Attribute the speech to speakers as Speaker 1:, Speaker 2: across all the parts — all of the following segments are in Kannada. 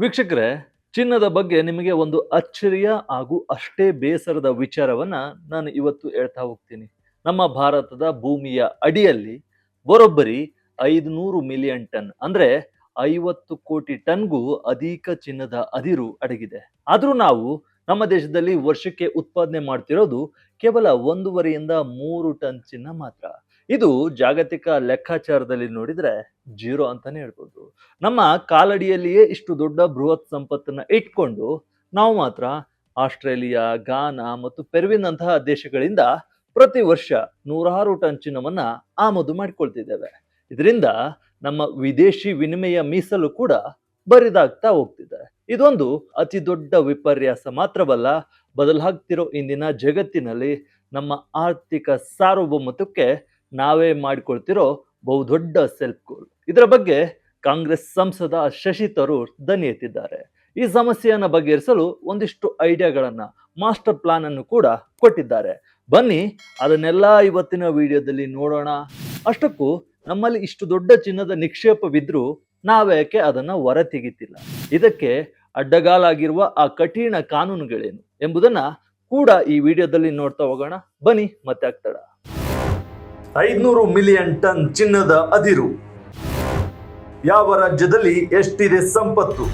Speaker 1: ವೀಕ್ಷಕರೇ, ಚಿನ್ನದ ಬಗ್ಗೆ ನಿಮಗೆ ಒಂದು ಅಚ್ಚರಿಯ ಹಾಗೂ ಅಷ್ಟೇ ಬೇಸರದ ವಿಚಾರವನ್ನ ನಾನು ಇವತ್ತು ಹೇಳ್ತಾ ಹೋಗ್ತೀನಿ. ನಮ್ಮ ಭಾರತದ ಭೂಮಿಯ ಅಡಿಯಲ್ಲಿ ಬರೋಬ್ಬರಿ 500 ಮಿಲಿಯನ್ ಟನ್ ಅಂದ್ರೆ 50 ಕೋಟಿ ಟನ್ಗೂ ಅಧಿಕ ಚಿನ್ನದ ಅದಿರು ಅಡಗಿದೆ. ಆದ್ರೂ ನಾವು ನಮ್ಮ ದೇಶದಲ್ಲಿ ವರ್ಷಕ್ಕೆ ಉತ್ಪಾದನೆ ಮಾಡ್ತಿರೋದು ಕೇವಲ 1.5 ಇಂದ 3 ಟನ್ ಚಿನ್ನ ಮಾತ್ರ. ಇದು ಜಾಗತಿಕ ಲೆಕ್ಕಾಚಾರದಲ್ಲಿ ನೋಡಿದ್ರೆ ಜೀರೋ ಅಂತಾನೆ ಹೇಳ್ಬೋದು. ನಮ್ಮ ಕಾಲಡಿಯಲ್ಲಿಯೇ ಇಷ್ಟು ದೊಡ್ಡ ಬೃಹತ್ ಸಂಪತ್ತನ್ನ ಇಟ್ಕೊಂಡು ನಾವು ಮಾತ್ರ ಆಸ್ಟ್ರೇಲಿಯಾ, ಗಾನಾ ಮತ್ತು ಪೆರುವಿನಂತಹ ದೇಶಗಳಿಂದ ಪ್ರತಿ ವರ್ಷ ನೂರಾರು ಟನ್ ಚಿನ್ನವನ್ನ ಆಮದು ಮಾಡಿಕೊಳ್ತಿದ್ದೇವೆ. ಇದರಿಂದ ನಮ್ಮ ವಿದೇಶಿ ವಿನಿಮಯ ಮೀಸಲು ಕೂಡ ಬರಿದಾಗ್ತಾ ಹೋಗ್ತಿದೆ. ಇದೊಂದು ಅತಿ ದೊಡ್ಡ ವಿಪರ್ಯಾಸ ಮಾತ್ರವಲ್ಲ, ಬದಲಾಗ್ತಿರೋ ಇಂದಿನ ಜಗತ್ತಿನಲ್ಲಿ ನಮ್ಮ ಆರ್ಥಿಕ ಸಾರ್ವಭೌಮತ್ವಕ್ಕೆ ನಾವೇ ಮಾಡಿಕೊಳ್ತಿರೋ ಬಹುದೊಡ್ಡ ಸೆಲ್ಫ್ ಗೋಲ್. ಇದರ ಬಗ್ಗೆ ಕಾಂಗ್ರೆಸ್ ಸಂಸದ ಶಶಿ ತರೂರ್ ದನಿ ಎತ್ತಿದ್ದಾರೆ. ಈ ಸಮಸ್ಯೆಯನ್ನ ಬಗೆಹರಿಸಲು ಒಂದಿಷ್ಟು ಐಡಿಯಾಗಳನ್ನ, ಮಾಸ್ಟರ್ ಪ್ಲಾನ್ ಅನ್ನು ಕೂಡ ಕೊಟ್ಟಿದ್ದಾರೆ. ಬನ್ನಿ ಅದನ್ನೆಲ್ಲ ಇವತ್ತಿನ ವಿಡಿಯೋದಲ್ಲಿ ನೋಡೋಣ. ಅಷ್ಟಕ್ಕೂ ನಮ್ಮಲ್ಲಿ ಇಷ್ಟು ದೊಡ್ಡ ಚಿನ್ನದ ನಿಕ್ಷೇಪವಿದ್ರೂ ನಾವೇಕೆ ಅದನ್ನ ಹೊರತೆಗಿತಿಲ್ಲ? ಇದಕ್ಕೆ ಅಡ್ಡಗಾಲಾಗಿರುವ ಆ ಕಠಿಣ ಕಾನೂನುಗಳೇನು ಎಂಬುದನ್ನ ಕೂಡ ಈ ವಿಡಿಯೋದಲ್ಲಿ ನೋಡ್ತಾ ಹೋಗೋಣ. ಬನ್ನಿ ಮತ್ತೆ ಆಗ್ತಡ. 500 ಮಿಲಿಯನ್ ಟನ್ ಚಿನ್ನದ ಅದಿರು ಯಾವ ರಾಜ್ಯದಲ್ಲಿ ಎಷ್ಟಿದೆ ಸಂಪತ್ತು?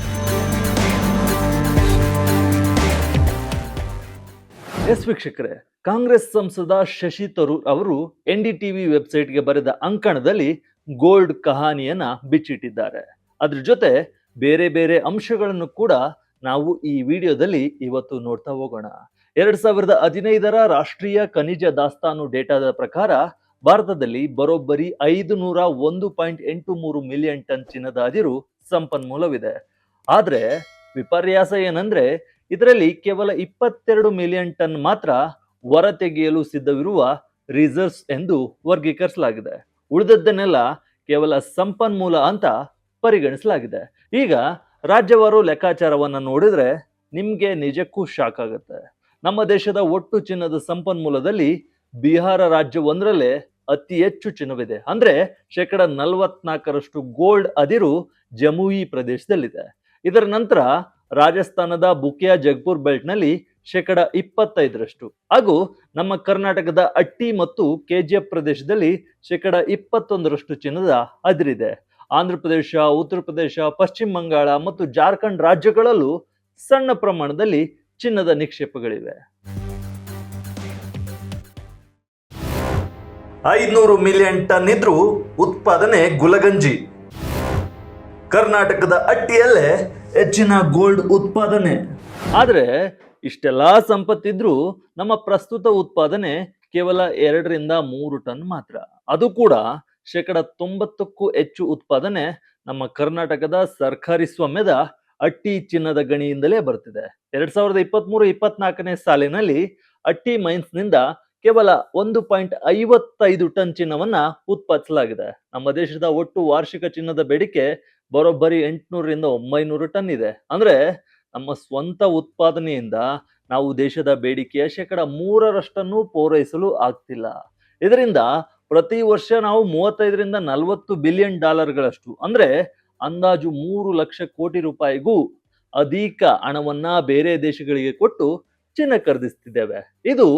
Speaker 1: ಎಸ್ ವೀಕ್ಷಕರೇ, ಕಾಂಗ್ರೆಸ್ ಸಂಸದ ಶಶಿ ತರೂರ್ ಅವರು NDTV ವೆಬ್ಸೈಟ್ಗೆ ಬರೆದ ಅಂಕಣದಲ್ಲಿ ಗೋಲ್ಡ್ ಕಹಾನಿಯನ್ನ ಬಿಚ್ಚಿಟ್ಟಿದ್ದಾರೆ. ಅದ್ರ ಜೊತೆ ಬೇರೆ ಬೇರೆ ಅಂಶಗಳನ್ನು ಕೂಡ ನಾವು ಈ ವಿಡಿಯೋದಲ್ಲಿ ಇವತ್ತು ನೋಡ್ತಾ ಹೋಗೋಣ. 2015ರ ರಾಷ್ಟ್ರೀಯ ಖನಿಜ ದಾಸ್ತಾನು ಡೇಟಾದ ಪ್ರಕಾರ ಭಾರತದಲ್ಲಿ ಬರೋಬ್ಬರಿ 501.83 ಮಿಲಿಯನ್ ಟನ್ ಚಿನ್ನದ ಅದಿರು ಸಂಪನ್ಮೂಲವಿದೆ. ಆದ್ರೆ ವಿಪರ್ಯಾಸ ಏನಂದ್ರೆ ಇದರಲ್ಲಿ ಕೇವಲ 22 ಮಿಲಿಯನ್ ಟನ್ ಮಾತ್ರ ಹೊರತೆಗೆಯಲು ಸಿದ್ಧವಿರುವ ರಿಸರ್ವ್ಸ್ ಎಂದು ವರ್ಗೀಕರಿಸಲಾಗಿದೆ. ಉಳಿದದ್ದನ್ನೆಲ್ಲ ಕೇವಲ ಸಂಪನ್ಮೂಲ ಅಂತ ಪರಿಗಣಿಸಲಾಗಿದೆ. ಈಗ ರಾಜ್ಯವಾರು ಲೆಕ್ಕಾಚಾರವನ್ನ ನೋಡಿದ್ರೆ ನಿಮ್ಗೆ ನಿಜಕ್ಕೂ ಶಾಕ್ ಆಗುತ್ತೆ. ನಮ್ಮ ದೇಶದ ಒಟ್ಟು ಚಿನ್ನದ ಸಂಪನ್ಮೂಲದಲ್ಲಿ ಬಿಹಾರ ರಾಜ್ಯ ಒಂದರಲ್ಲೇ ಅತಿ ಹೆಚ್ಚು ಚಿನ್ನವಿದೆ. ಅಂದ್ರೆ 44% ಗೋಲ್ಡ್ ಅದಿರು ಜಮುಯಿ ಪ್ರದೇಶದಲ್ಲಿದೆ. ಇದರ ನಂತರ ರಾಜಸ್ಥಾನದ ಬುಕಿಯಾ ಜಗ್ಪುರ್ ಬೆಲ್ಟ್ ನಲ್ಲಿ 25% ಹಾಗೂ ನಮ್ಮ ಕರ್ನಾಟಕದ ಅಟ್ಟಿ ಮತ್ತು KGF ಪ್ರದೇಶದಲ್ಲಿ 21% ಚಿನ್ನದ ಅದಿರಿದೆ. ಆಂಧ್ರ ಪ್ರದೇಶ, ಉತ್ತರ ಪ್ರದೇಶ, ಪಶ್ಚಿಮ ಬಂಗಾಳ ಮತ್ತು ಜಾರ್ಖಂಡ್ ರಾಜ್ಯಗಳಲ್ಲೂ ಸಣ್ಣ ಪ್ರಮಾಣದಲ್ಲಿ ಚಿನ್ನದ ನಿಕ್ಷೇಪಗಳಿವೆ. 500 ಮಿಲಿಯನ್ ಟನ್ ಇದ್ರೂ ಉತ್ಪಾದನೆ ಗುಲಗಂಜಿ. ಕರ್ನಾಟಕದ ಅಟ್ಟಿಯಲ್ಲೇ ಹೆಚ್ಚಿನ ಗೋಲ್ಡ್ ಉತ್ಪಾದನೆ. ಆದ್ರೆ ಇಷ್ಟೆಲ್ಲಾ ಸಂಪತ್ತಿದ್ರೂ ನಮ್ಮ ಪ್ರಸ್ತುತ ಉತ್ಪಾದನೆ ಕೇವಲ 2ರಿಂದ 3 ಟನ್ ಮಾತ್ರ. ಅದು ಕೂಡ 90%ಕ್ಕೂ ಹೆಚ್ಚು ಉತ್ಪಾದನೆ ನಮ್ಮ ಕರ್ನಾಟಕದ ಸರ್ಕಾರಿ ಸ್ವಾಮ್ಯದ ಅಟ್ಟಿ ಚಿನ್ನದ ಗಣಿಯಿಂದಲೇ ಬರ್ತಿದೆ. 2023-24ನೇ ಸಾಲಿನಲ್ಲಿ ಅಟ್ಟಿ ಮೈನ್ಸ್ ನಿಂದ ಕೇವಲ 1.55 ಟನ್ ಚಿನ್ನವನ್ನ ಉತ್ಪಾದಿಸಲಾಗಿದೆ. ನಮ್ಮ ದೇಶದ ಒಟ್ಟು ವಾರ್ಷಿಕ ಚಿನ್ನದ ಬೇಡಿಕೆ ಬರೋಬ್ಬರಿ 800ರಿಂದ 900 ಟನ್ ಇದೆ. ಅಂದ್ರೆ ನಮ್ಮ ಸ್ವಂತ ಉತ್ಪಾದನೆಯಿಂದ ನಾವು ದೇಶದ ಬೇಡಿಕೆಯ 3% ಪೂರೈಸಲು ಆಗ್ತಿಲ್ಲ. ಇದರಿಂದ ಪ್ರತಿ ವರ್ಷ ನಾವು 35ರಿಂದ 40 ಬಿಲಿಯನ್ ಡಾಲರ್ಗಳಷ್ಟು ಅಂದ್ರೆ ಅಂದಾಜು 3 ಲಕ್ಷ ಕೋಟಿ ರೂಪಾಯಿಗೂ ಅಧಿಕ ಹಣವನ್ನ ಬೇರೆ ದೇಶಗಳಿಗೆ ಕೊಟ್ಟು ಚಿನ್ನ ಖರೀದಿಸ್ತಿದ್ದೇವೆ. ಇದು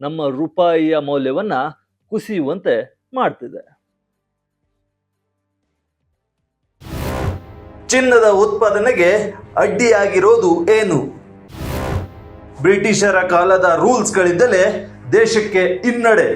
Speaker 1: ನಮ್ಮ ರೂಪಾಯಿಯ ಮೌಲ್ಯವನ್ನ ಕುಸಿಯುವಂತೆ ಮಾಡ್ತಿದೆ. ಚಿನ್ನದ ಉತ್ಪಾದನೆಗೆ ಅಡ್ಡಿಯಾಗಿರೋದು ಏನು? ಬ್ರಿಟಿಷರ ಕಾಲದ ರೂಲ್ಸ್ಗಳಿಂದಲೇ ದೇಶಕ್ಕೆ ಹಿನ್ನಡೆ.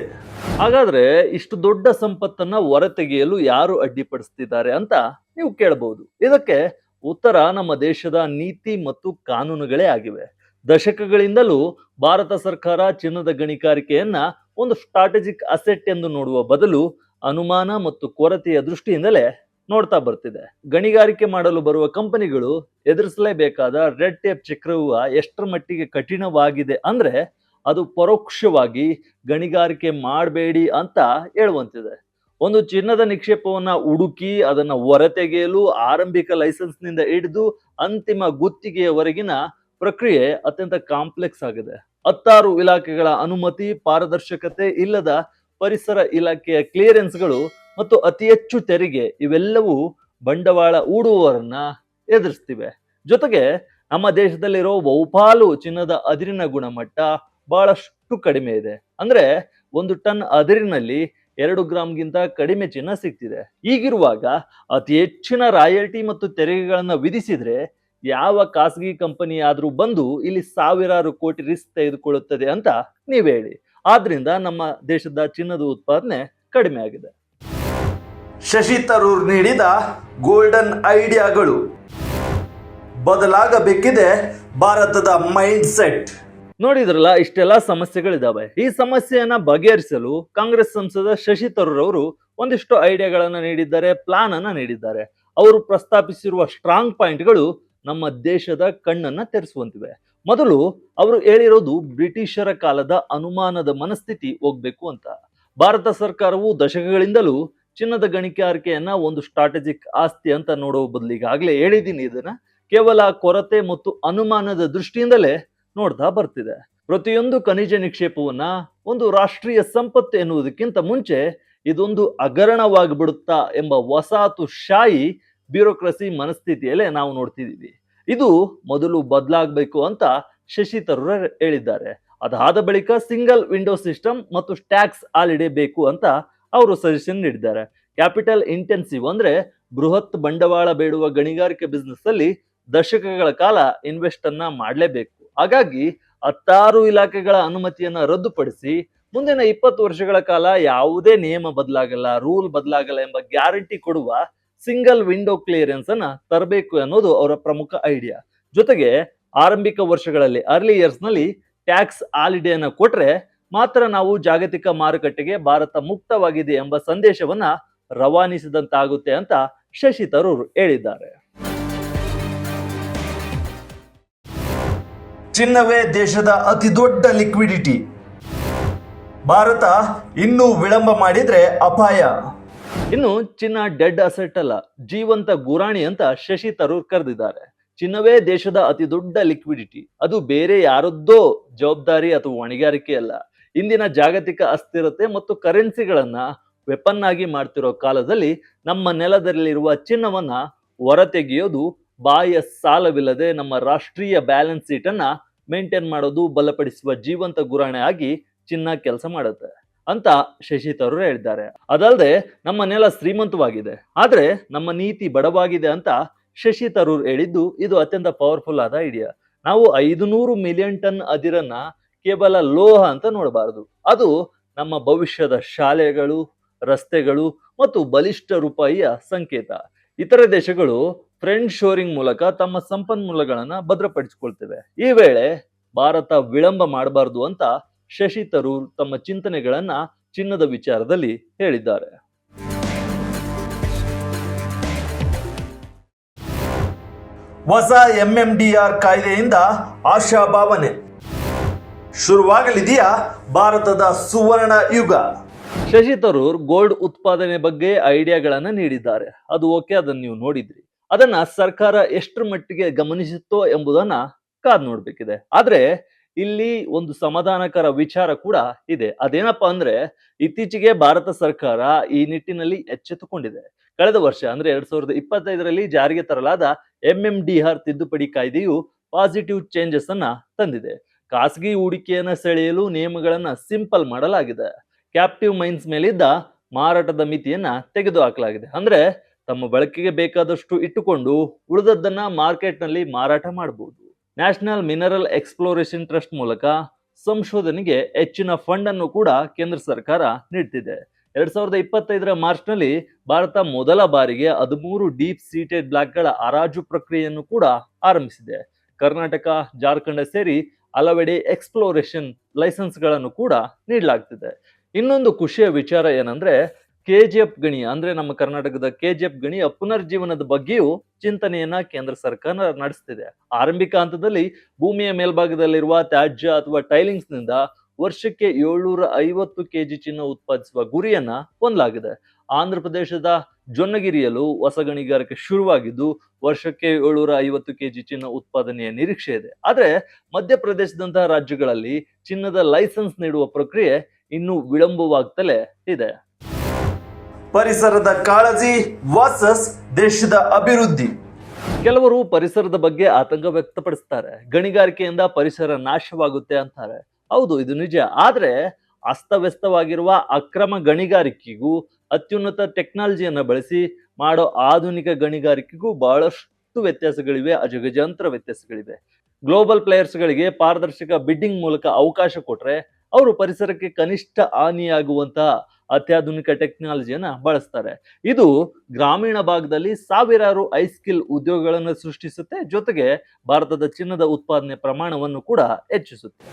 Speaker 1: ಹಾಗಾದ್ರೆ ಇಷ್ಟು ದೊಡ್ಡ ಸಂಪತ್ತನ್ನ ಹೊರತೆಗೆಯಲು ಯಾರು ಅಡ್ಡಿಪಡಿಸ್ತಿದ್ದಾರೆ ಅಂತ ನೀವು ಕೇಳಬಹುದು. ಇದಕ್ಕೆ ಉತ್ತರ ನಮ್ಮ ದೇಶದ ನೀತಿ ಮತ್ತು ಕಾನೂನುಗಳೇ ಆಗಿವೆ. ದಶಕಗಳಿಂದಲೂ ಭಾರತ ಸರ್ಕಾರ ಚಿನ್ನದ ಗಣಿಗಾರಿಕೆಯನ್ನ ಒಂದು ಸ್ಟ್ರಾಟಜಿಕ್ ಅಸೆಟ್ ಎಂದು ನೋಡುವ ಬದಲು ಅನುಮಾನ ಮತ್ತು ಕೊರತೆಯ ದೃಷ್ಟಿಯಿಂದಲೇ ನೋಡ್ತಾ ಬರ್ತಿದೆ. ಗಣಿಗಾರಿಕೆ ಮಾಡಲು ಬರುವ ಕಂಪನಿಗಳು ಎದುರಿಸಲೇಬೇಕಾದ ರೆಡ್ ಟೇಪ್ ಚಕ್ರವ್ಯೂಹ ಎಷ್ಟರ ಮಟ್ಟಿಗೆ ಕಠಿಣವಾಗಿದೆ ಅಂದ್ರೆ ಅದು ಪರೋಕ್ಷವಾಗಿ ಗಣಿಗಾರಿಕೆ ಮಾಡಬೇಡಿ ಅಂತ ಹೇಳುವಂತಿದೆ. ಒಂದು ಚಿನ್ನದ ನಿಕ್ಷೇಪವನ್ನ ಹುಡುಕಿ ಅದನ್ನ ಹೊರತೆಗೆಯಲು ಆರಂಭಿಕ ಲೈಸೆನ್ಸ್ ನಿಂದ ಹಿಡಿದು ಅಂತಿಮ ಗುತ್ತಿಗೆಯವರೆಗಿನ ಪ್ರಕ್ರಿಯೆ ಅತ್ಯಂತ ಕಾಂಪ್ಲೆಕ್ಸ್ ಆಗಿದೆ. 16 ಇಲಾಖೆಗಳ ಅನುಮತಿ, ಪಾರದರ್ಶಕತೆ ಇಲ್ಲದ ಪರಿಸರ ಇಲಾಖೆಯ ಕ್ಲಿಯರೆನ್ಸ್ಗಳು ಮತ್ತು ಅತಿ ಹೆಚ್ಚು ತೆರಿಗೆ ಇವೆಲ್ಲವೂ ಬಂಡವಾಳ ಹೂಡುವವರನ್ನ ಎದುರಿಸ್ತಿವೆ. ಜೊತೆಗೆ ನಮ್ಮ ದೇಶದಲ್ಲಿರೋ ಬಹುಪಾಲು ಚಿನ್ನದ ಅದಿರಿನ ಗುಣಮಟ್ಟ ಬಹಳಷ್ಟು ಕಡಿಮೆ ಇದೆ. ಅಂದ್ರೆ 1 ಟನ್ ಅದಿರಿನಲ್ಲಿ 2 ಗ್ರಾಂಗಿಂತ ಕಡಿಮೆ ಚಿನ್ನ ಸಿಗ್ತಿದೆ. ಹೀಗಿರುವಾಗ ಅತಿ ಹೆಚ್ಚಿನ ರಾಯಲ್ಟಿ ಮತ್ತು ತೆರಿಗೆಗಳನ್ನ ವಿಧಿಸಿದ್ರೆ ಯಾವ ಖಾಸಗಿ ಕಂಪನಿ ಆದ್ರೂ ಬಂದು ಇಲ್ಲಿ ಸಾವಿರಾರು ಕೋಟಿ ರಿಸ್ಕ್ ತೆಗೆದುಕೊಳ್ಳುತ್ತದೆ ಅಂತ ನೀವ್ ಹೇಳಿ. ಆದ್ರಿಂದ ನಮ್ಮ ದೇಶದ ಚಿನ್ನದ ಉತ್ಪಾದನೆ ಕಡಿಮೆ ಆಗಿದೆ.
Speaker 2: ಶಶಿ ತರೂರ್ ನೀಡಿದ ಗೋಲ್ಡನ್ ಐಡಿಯಾಗಳು. ಬದಲಾಗಬೇಕಿದೆ ಭಾರತದ ಮೈಂಡ್ ಸೆಟ್.
Speaker 1: ನೋಡಿದ್ರಲ್ಲ, ಇಷ್ಟೆಲ್ಲ ಸಮಸ್ಯೆಗಳಿದಾವೆ. ಈ ಸಮಸ್ಯೆಯನ್ನ ಬಗೆಹರಿಸಲು ಕಾಂಗ್ರೆಸ್ ಸಂಸದ ಶಶಿ ತರೂರ್ ಅವರು ಒಂದಿಷ್ಟು ಐಡಿಯಾಗಳನ್ನ ನೀಡಿದ್ದಾರೆ, ಪ್ಲಾನ್ ಅನ್ನ ನೀಡಿದ್ದಾರೆ. ಅವರು ಪ್ರಸ್ತಾಪಿಸಿರುವ ಸ್ಟ್ರಾಂಗ್ ಪಾಯಿಂಟ್ಗಳು ನಮ್ಮ ದೇಶದ ಕಣ್ಣನ್ನ ತೆರೆಸುವಂತಿವೆ. ಮೊದಲು ಅವರು ಹೇಳಿರೋದು ಬ್ರಿಟಿಷರ ಕಾಲದ ಅನುಮಾನದ ಮನಸ್ಥಿತಿ ಹೋಗ್ಬೇಕು ಅಂತ. ಭಾರತ ಸರ್ಕಾರವು ದಶಕಗಳಿಂದಲೂ ಚಿನ್ನದ ಗಣಿಗಾರಿಕೆಯನ್ನ ಒಂದು ಸ್ಟ್ರಾಟಜಿಕ್ ಆಸ್ತಿ ಅಂತ ನೋಡುವ ಬದಲು, ಈಗಾಗಲೇ ಹೇಳಿದ್ದೀನಿ, ಇದನ್ನ ಕೇವಲ ಕೊರತೆ ಮತ್ತು ಅನುಮಾನದ ದೃಷ್ಟಿಯಿಂದಲೇ ನೋಡ್ತಾ ಬರ್ತಿದೆ. ಪ್ರತಿಯೊಂದು ಖನಿಜ ನಿಕ್ಷೇಪವನ್ನ ಒಂದು ರಾಷ್ಟ್ರೀಯ ಸಂಪತ್ತು ಎನ್ನುವುದಕ್ಕಿಂತ ಮುಂಚೆ ಇದೊಂದು ಹಗರಣವಾಗಿಬಿಡುತ್ತಾ ಎಂಬ ವಸಾಹತುಶಾಹಿ ಬ್ಯೂರೋಕ್ರಸಿ ಮನಸ್ಥಿತಿಯಲ್ಲೇ ನಾವು ನೋಡ್ತಿದ್ದೀವಿ. ಇದು ಮೊದಲು ಬದಲಾಗಬೇಕು ಅಂತ ಶಶಿ ತರೂರ್ ಹೇಳಿದ್ದಾರೆ. ಅದಾದ ಬಳಿಕ ಸಿಂಗಲ್ ವಿಂಡೋ ಸಿಸ್ಟಮ್ ಮತ್ತು ಟ್ಯಾಕ್ಸ್ ಹಾಲಿಡೇ ಬೇಕು ಅಂತ ಅವರು ಸಜೆಷನ್ ನೀಡಿದ್ದಾರೆ. ಕ್ಯಾಪಿಟಲ್ ಇಂಟೆನ್ಸಿವ್ ಅಂದ್ರೆ ಬೃಹತ್ ಬಂಡವಾಳ ಬೇಡುವ ಗಣಿಗಾರಿಕೆ ಬಿಸ್ನೆಸ್ ಅಲ್ಲಿ ದಶಕಗಳ ಕಾಲ ಇನ್ವೆಸ್ಟ್ ಅನ್ನ ಮಾಡಲೇಬೇಕು. ಹಾಗಾಗಿ 16 ಇಲಾಖೆಗಳ ಅನುಮತಿಯನ್ನ ರದ್ದುಪಡಿಸಿ ಮುಂದಿನ 20 ವರ್ಷಗಳ ಕಾಲ ಯಾವುದೇ ನಿಯಮ ಬದಲಾಗಲ್ಲ, ರೂಲ್ ಬದಲಾಗಲ್ಲ ಎಂಬ ಗ್ಯಾರಂಟಿ ಕೊಡುವ ಸಿಂಗಲ್ ವಿಂಡೋ ಕ್ಲಿಯರೆನ್ಸ್ ಅನ್ನ ತರಬೇಕು ಅನ್ನೋದು ಅವರ ಪ್ರಮುಖ ಐಡಿಯಾ. ಜೊತೆಗೆ ಆರಂಭಿಕ ವರ್ಷಗಳಲ್ಲಿ, ಅರ್ಲಿ ಇಯರ್ಸ್ ನಲ್ಲಿ ಟ್ಯಾಕ್ಸ್ ಹಾಲಿಡೇ ಅನ್ನ ಕೊಟ್ರೆ ಮಾತ್ರ ನಾವು ಜಾಗತಿಕ ಮಾರುಕಟ್ಟೆಗೆ ಭಾರತ ಮುಕ್ತವಾಗಿದೆ ಎಂಬ ಸಂದೇಶವನ್ನ ರವಾನಿಸಿದಂತಾಗುತ್ತೆ ಅಂತ ಶಶಿ ತರೂರ್ ಹೇಳಿದ್ದಾರೆ.
Speaker 2: ಚಿನ್ನವೇ ದೇಶದ ಅತಿ ದೊಡ್ಡ ಲಿಕ್ವಿಡಿಟಿ. ಭಾರತ ಇನ್ನೂ ವಿಳಂಬ ಮಾಡಿದ್ರೆ ಅಪಾಯ.
Speaker 1: ಇನ್ನು ಚಿನ್ನ ಡೆಡ್ ಅಸೆಟ್ ಅಲ್ಲ, ಜೀವಂತ ಗುರಾಣಿ ಅಂತ ಶಶಿ ತರೂರ್ ಕರೆದಿದ್ದಾರೆ. ಚಿನ್ನವೇ ದೇಶದ ಅತಿ ದೊಡ್ಡ ಲಿಕ್ವಿಡಿಟಿ. ಅದು ಬೇರೆ ಯಾರದ್ದೋ ಜವಾಬ್ದಾರಿ ಅಥವಾ ಹೊಣೆಗಾರಿಕೆ ಅಲ್ಲ. ಇಂದಿನ ಜಾಗತಿಕ ಅಸ್ಥಿರತೆ ಮತ್ತು ಕರೆನ್ಸಿಗಳನ್ನ ವೆಪನ್ ಆಗಿ ಮಾಡ್ತಿರೋ ಕಾಲದಲ್ಲಿ ನಮ್ಮ ನೆಲದಲ್ಲಿರುವ ಚಿನ್ನವನ್ನ ಹೊರತೆಗೆಯೋದು ಬಾಹ್ಯ ಸಾಲವಿಲ್ಲದೆ ನಮ್ಮ ರಾಷ್ಟ್ರೀಯ ಬ್ಯಾಲೆನ್ಸ್ ಶೀಟ್ ಅನ್ನ ಮೇಂಟೈನ್ ಮಾಡೋದು ಬಲಪಡಿಸುವ ಜೀವಂತ ಗುರಾಣಿ ಆಗಿ ಚಿನ್ನ ಕೆಲಸ ಮಾಡುತ್ತೆ ಅಂತ ಶಶಿ ತರೂರ್ ಹೇಳಿದ್ದಾರೆ. ಅದಲ್ಲದೆ ನಮ್ಮ ನೆಲ ಶ್ರೀಮಂತವಾಗಿದೆ, ಆದ್ರೆ ನಮ್ಮ ನೀತಿ ಬಡವಾಗಿದೆ ಅಂತ ಶಶಿ ತರೂರ್ ಹೇಳಿದ್ದು ಇದು ಅತ್ಯಂತ ಪವರ್ಫುಲ್ ಆದ ಐಡಿಯಾ. ನಾವು 500 ಮಿಲಿಯನ್ ಟನ್ ಅದಿರನ್ನ ಕೇವಲ ಲೋಹ ಅಂತ ನೋಡಬಾರದು. ಅದು ನಮ್ಮ ಭವಿಷ್ಯದ ಶಾಲೆಗಳು, ರಸ್ತೆಗಳು ಮತ್ತು ಬಲಿಷ್ಠ ರೂಪಾಯಿಯ ಸಂಕೇತ. ಇತರೆ ದೇಶಗಳು ಫ್ರೆಂಡ್ ಶೋರಿಂಗ್ ಮೂಲಕ ತಮ್ಮ ಸಂಪನ್ಮೂಲಗಳನ್ನ ಭದ್ರಪಡಿಸಿಕೊಳ್ತೇವೆ. ಈ ವೇಳೆ ಭಾರತ ವಿಳಂಬ ಮಾಡಬಾರದು ಅಂತ ಶಶಿ ತರೂರ್ ತಮ್ಮ ಚಿಂತನೆಗಳನ್ನ ಚಿನ್ನದ ವಿಚಾರದಲ್ಲಿ ಹೇಳಿದ್ದಾರೆ.
Speaker 2: ಹೊಸ MMDR ಕಾಯ್ದೆಯಿಂದ ಆಶಾಭಾವನೆ. ಶುರುವಾಗಲಿದೆಯಾ ಭಾರತದ ಸುವರ್ಣ ಯುಗ.
Speaker 1: ಶಶಿ ತರೂರ್ ಗೋಲ್ಡ್ ಉತ್ಪಾದನೆ ಬಗ್ಗೆ ಐಡಿಯಾಗಳನ್ನ ನೀಡಿದ್ದಾರೆ. ಅದು ಓಕೆ, ಅದನ್ನ ನೀವು ನೋಡಿದ್ರಿ. ಅದನ್ನ ಸರ್ಕಾರ ಎಷ್ಟರ ಮಟ್ಟಿಗೆ ಗಮನಿಸುತ್ತೋ ಎಂಬುದನ್ನ ಕಾದ್ ನೋಡ್ಬೇಕಿದೆ. ಆದ್ರೆ ಇಲ್ಲಿ ಒಂದು ಸಮಾಧಾನಕರ ವಿಚಾರ ಕೂಡ ಇದೆ. ಅದೇನಪ್ಪಾ ಅಂದ್ರೆ, ಇತ್ತೀಚೆಗೆ ಭಾರತ ಸರ್ಕಾರ ಈ ನಿಟ್ಟಿನಲ್ಲಿ ಎಚ್ಚೆತ್ತುಕೊಂಡಿದೆ. ಕಳೆದ ವರ್ಷ ಅಂದ್ರೆ 2025ರಲ್ಲಿ ಜಾರಿಗೆ ತರಲಾದ MMDR ತಿದ್ದುಪಡಿ ಕಾಯ್ದೆಯು ಪಾಸಿಟಿವ್ ಚೇಂಜಸ್ ಅನ್ನ ತಂದಿದೆ. ಖಾಸಗಿ ಹೂಡಿಕೆಯನ್ನ ಸೆಳೆಯಲು ನಿಯಮಗಳನ್ನ ಸಿಂಪಲ್ ಮಾಡಲಾಗಿದೆ. ಕ್ಯಾಪ್ಟಿವ್ ಮೈನ್ಸ್ ಮೇಲಿದ್ದ ಮಾರಾಟದ ಮಿತಿಯನ್ನ ತೆಗೆದು ಹಾಕಲಾಗಿದೆ. ಅಂದ್ರೆ ತಮ್ಮ ಬಳಕೆಗೆ ಬೇಕಾದಷ್ಟು ಇಟ್ಟುಕೊಂಡು ಉಳಿದದ್ದನ್ನ ಮಾರ್ಕೆಟ್ ನಲ್ಲಿ ಮಾರಾಟ ಮಾಡಬಹುದು. ನ್ಯಾಷನಲ್ ಮಿನರಲ್ ಎಕ್ಸ್ಪ್ಲೋರೇಷನ್ ಟ್ರಸ್ಟ್ ಮೂಲಕ ಸಂಶೋಧನೆಗೆ ಹೆಚ್ಚಿನ ಫಂಡ್ ಅನ್ನು ಕೂಡ ಕೇಂದ್ರ ಸರ್ಕಾರ ನೀಡ್ತಿದೆ. 2025ರ ಮಾರ್ಚ್ ನಲ್ಲಿ ಭಾರತ ಮೊದಲ ಬಾರಿಗೆ 13 ಡೀಪ್ ಸೀಟೆಡ್ ಬ್ಲಾಕ್ಗಳ ಹರಾಜು ಪ್ರಕ್ರಿಯೆಯನ್ನು ಕೂಡ ಆರಂಭಿಸಿದೆ. ಕರ್ನಾಟಕ, ಜಾರ್ಖಂಡ್ ಸೇರಿ ಹಲವೆಡೆ ಎಕ್ಸ್ಪ್ಲೋರೇಷನ್ ಲೈಸೆನ್ಸ್ಗಳನ್ನು ಕೂಡ ನೀಡಲಾಗ್ತಿದೆ. ಇನ್ನೊಂದು ಖುಷಿಯ ವಿಚಾರ ಏನಂದ್ರೆ, KGF ಗಣಿ ಅಂದ್ರೆ ನಮ್ಮ ಕರ್ನಾಟಕದ KGF ಗಣಿಯ ಪುನರ್ಜೀವನದ ಬಗ್ಗೆಯೂ ಚಿಂತನೆಯನ್ನ ಕೇಂದ್ರ ಸರ್ಕಾರ ನಡೆಸ್ತಿದೆ. ಆರಂಭಿಕ ಹಂತದಲ್ಲಿ ಭೂಮಿಯ ಮೇಲ್ಭಾಗದಲ್ಲಿರುವ ತ್ಯಾಜ್ಯ ಅಥವಾ ಟೈಲಿಂಗ್ಸ್ ನಿಂದ ವರ್ಷಕ್ಕೆ 750 kg ಚಿನ್ನ ಉತ್ಪಾದಿಸುವ ಗುರಿಯನ್ನ ಹೊಂದಲಾಗಿದೆ. ಆಂಧ್ರ ಪ್ರದೇಶದ ಜೊನ್ನಗಿರಿಯಲ್ಲೂ ಹೊಸ ಗಣಿಗಾರಿಕೆ ಶುರುವಾಗಿದ್ದು ವರ್ಷಕ್ಕೆ 750 kg ಚಿನ್ನ ಉತ್ಪಾದನೆಯ ನಿರೀಕ್ಷೆ ಇದೆ. ಆದ್ರೆ ಮಧ್ಯಪ್ರದೇಶದಂತಹ ರಾಜ್ಯಗಳಲ್ಲಿ ಚಿನ್ನದ ಲೈಸೆನ್ಸ್ ನೀಡುವ ಪ್ರಕ್ರಿಯೆ ಇನ್ನೂ ವಿಳಂಬವಾಗ್ತಲೇ ಇದೆ.
Speaker 2: ಪರಿಸರದ ಕಾಳಜಿ ವರ್ಸಸ್ ದೇಶದ ಅಭಿವೃದ್ಧಿ.
Speaker 1: ಕೆಲವರು ಪರಿಸರದ ಬಗ್ಗೆ ಆತಂಕ ವ್ಯಕ್ತಪಡಿಸ್ತಾರೆ. ಗಣಿಗಾರಿಕೆಯಿಂದ ಪರಿಸರ ನಾಶವಾಗುತ್ತೆ ಅಂತಾರೆ. ಹೌದು, ಇದು ನಿಜ. ಆದ್ರೆ ಅಸ್ತವ್ಯಸ್ತವಾಗಿರುವ ಅಕ್ರಮ ಗಣಿಗಾರಿಕೆಗೂ ಅತ್ಯುನ್ನತ ಟೆಕ್ನಾಲಜಿಯನ್ನ ಬಳಸಿ ಮಾಡೋ ಆಧುನಿಕ ಗಣಿಗಾರಿಕೆಗೂ ಬಹಳಷ್ಟು ವ್ಯತ್ಯಾಸಗಳಿವೆ, ಅಜಗಜಾಂತರ ವ್ಯತ್ಯಾಸಗಳಿವೆ. ಗ್ಲೋಬಲ್ ಪ್ಲೇಯರ್ಸ್ಗಳಿಗೆ ಪಾರದರ್ಶಕ ಬಿಡ್ಡಿಂಗ್ ಮೂಲಕ ಅವಕಾಶ ಕೊಟ್ರೆ ಅವರು ಪರಿಸರಕ್ಕೆ ಕನಿಷ್ಠ ಹಾನಿಯಾಗುವಂತಹ ಅತ್ಯಾಧುನಿಕ ಟೆಕ್ನಾಲಜಿಯನ್ನ ಬಳಸ್ತಾರೆ. ಇದು ಗ್ರಾಮೀಣ ಭಾಗದಲ್ಲಿ ಸಾವಿರಾರು ಸ್ಕಿಲ್ ಉದ್ಯೋಗಗಳನ್ನು ಸೃಷ್ಟಿಸುತ್ತೆ, ಜೊತೆಗೆ ಭಾರತದ ಚಿನ್ನದ ಉತ್ಪಾದನೆ ಪ್ರಮಾಣವನ್ನು ಕೂಡ ಹೆಚ್ಚಿಸುತ್ತೆ.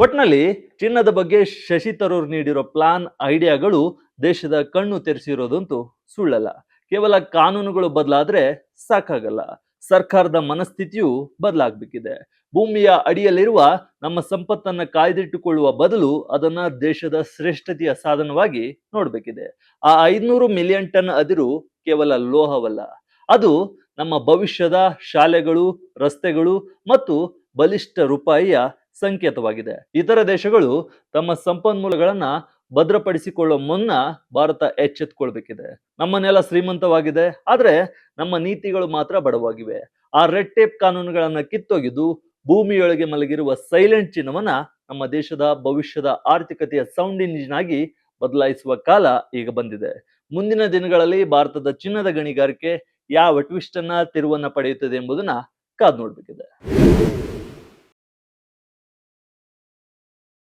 Speaker 1: ಒಟ್ನಲ್ಲಿ ಚಿನ್ನದ ಬಗ್ಗೆ ಶಶಿ ತರೂರ್ ನೀಡಿರೋ ಪ್ಲಾನ್, ಐಡಿಯಾಗಳು ದೇಶದ ಕಣ್ಣು ತೆರೆಸಿರೋದಂತೂ ಸುಳ್ಳಲ್ಲ. ಕೇವಲ ಕಾನೂನುಗಳು ಬದಲಾದ್ರೆ ಸಾಕಾಗಲ್ಲ, ಸರ್ಕಾರದ ಮನಸ್ಥಿತಿಯು ಬದಲಾಗಬೇಕಿದೆ. ಭೂಮಿಯ ಅಡಿಯಲ್ಲಿರುವ ನಮ್ಮ ಸಂಪತ್ತನ್ನ ಕಾಯ್ದಿಟ್ಟುಕೊಳ್ಳುವ ಬದಲು ಅದನ್ನ ದೇಶದ ಶ್ರೇಷ್ಠತೆಯ ಸಾಧನವಾಗಿ ನೋಡಬೇಕಿದೆ. ಆ 500 ಮಿಲಿಯನ್ ಟನ್ ಅದಿರು ಕೇವಲ ಲೋಹವಲ್ಲ, ಅದು ನಮ್ಮ ಭವಿಷ್ಯದ ಶಾಲೆಗಳು, ರಸ್ತೆಗಳು ಮತ್ತು ಬಲಿಷ್ಠ ರೂಪಾಯಿಯ ಸಂಕೇತವಾಗಿದೆ. ಇತರ ದೇಶಗಳು ತಮ್ಮ ಸಂಪನ್ಮೂಲಗಳನ್ನ ಭದ್ರಪಡಿಸಿಕೊಳ್ಳುವ ಮುನ್ನ ಭಾರತ ಎಚ್ಚೆತ್ತುಕೊಳ್ಬೇಕಿದೆ. ನಮ್ಮ ನೆಲ ಶ್ರೀಮಂತವಾಗಿದೆ, ಆದ್ರೆ ನಮ್ಮ ನೀತಿಗಳು ಮಾತ್ರ ಬಡವಾಗಿವೆ. ಆ ರೆಡ್ ಟೇಪ್ ಕಾನೂನುಗಳನ್ನ ಕಿತ್ತೊಗೆದು ಭೂಮಿಯೊಳಗೆ ಮಲಗಿರುವ ಸೈಲೆಂಟ್ ಚಿನ್ನವನ್ನ ನಮ್ಮ ದೇಶದ ಭವಿಷ್ಯದ ಆರ್ಥಿಕತೆಯ ಸೌಂಡ್ ಇಂಜಿನ್ ಆಗಿ ಬದಲಾಯಿಸುವ ಕಾಲ ಈಗ ಬಂದಿದೆ. ಮುಂದಿನ ದಿನಗಳಲ್ಲಿ ಭಾರತದ ಚಿನ್ನದ ಗಣಿಗಾರಿಕೆ ಯಾವ ಟ್ವಿಸ್ಟ್ ಅನ್ನ, ತಿರುವನ್ನ ಪಡೆಯುತ್ತದೆ ಎಂಬುದನ್ನ ಕಾದು ನೋಡ್ಬೇಕಿದೆ.